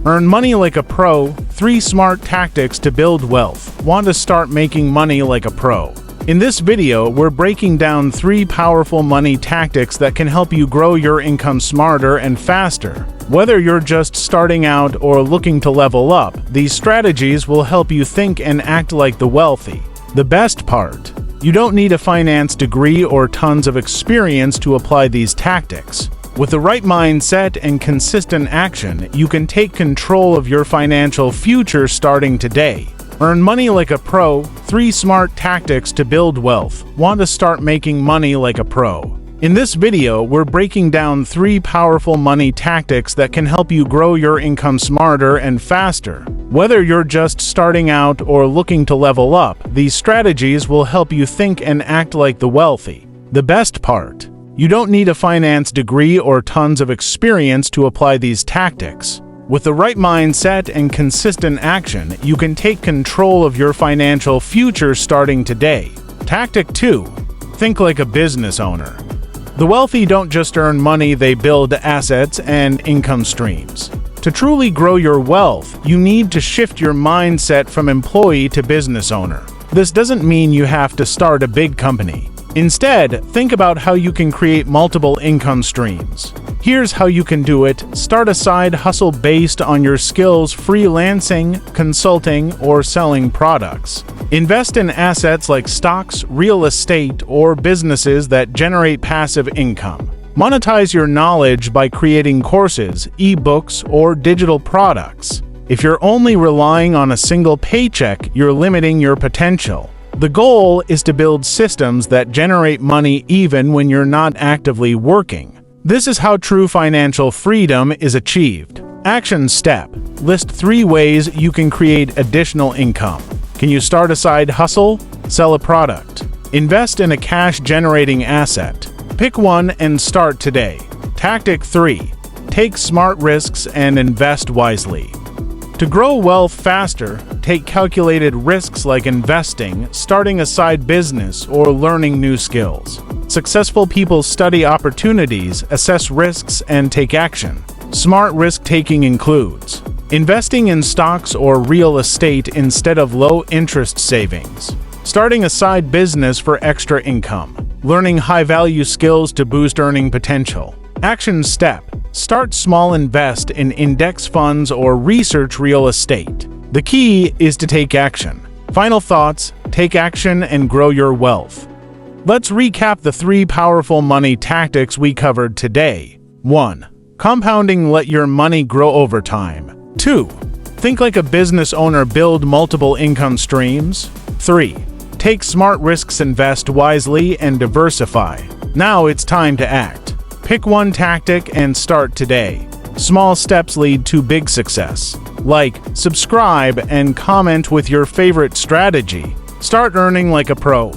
Earn money like a pro, 3 smart tactics to build wealth. Want to start making money like a pro? In this video, we're breaking down 3 powerful money tactics that can help you grow your income smarter and faster. Whether you're just starting out or looking to level up, these strategies will help you think and act like the wealthy. The best part: you don't need a finance degree or tons of experience to apply these tactics. With the right mindset and consistent action, you can take control of your financial future starting today. Earn money like a pro, 3 smart tactics to build wealth. Want to start making money like a pro? In this video, we're breaking down 3 powerful money tactics that can help you grow your income smarter and faster. Whether you're just starting out or looking to level up, these strategies will help you think and act like the wealthy. The best part: you don't need a finance degree or tons of experience to apply these tactics. With the right mindset and consistent action, you can take control of your financial future starting today. Tactic 2. Think like a business owner. The wealthy don't just earn money, they build assets and income streams. To truly grow your wealth, you need to shift your mindset from employee to business owner. This doesn't mean you have to start a big company. Instead, think about how you can create multiple income streams. Here's how you can do it. Start a side hustle based on your skills: freelancing, consulting, or selling products. Invest in assets like stocks, real estate, or businesses that generate passive income. Monetize your knowledge by creating courses, ebooks, or digital products. If you're only relying on a single paycheck, you're limiting your potential. The goal is to build systems that generate money even when you're not actively working. This is how true financial freedom is achieved. Action step: list 3 ways you can create additional income. Can you start a side hustle? Sell a product. Invest in a cash-generating asset. Pick one and start today. Tactic 3. Take smart risks and invest wisely. To grow wealth faster, take calculated risks like investing, starting a side business, or learning new skills. Successful people study opportunities, assess risks, and take action. Smart risk-taking includes investing in stocks or real estate instead of low-interest savings, starting a side business for extra income, learning high-value skills to boost earning potential. Action step: start small, invest in index funds or research real estate. The key is to take action. Final thoughts: take action and grow your wealth. Let's recap the 3 powerful money tactics we covered today. 1. Compounding: let your money grow over time. 2. Think like a business owner, build multiple income streams. 3. Take smart risks, invest wisely, and diversify. Now it's time to act. Pick one tactic and start today. Small steps lead to big success. Like, subscribe, and comment with your favorite strategy. Start earning like a pro.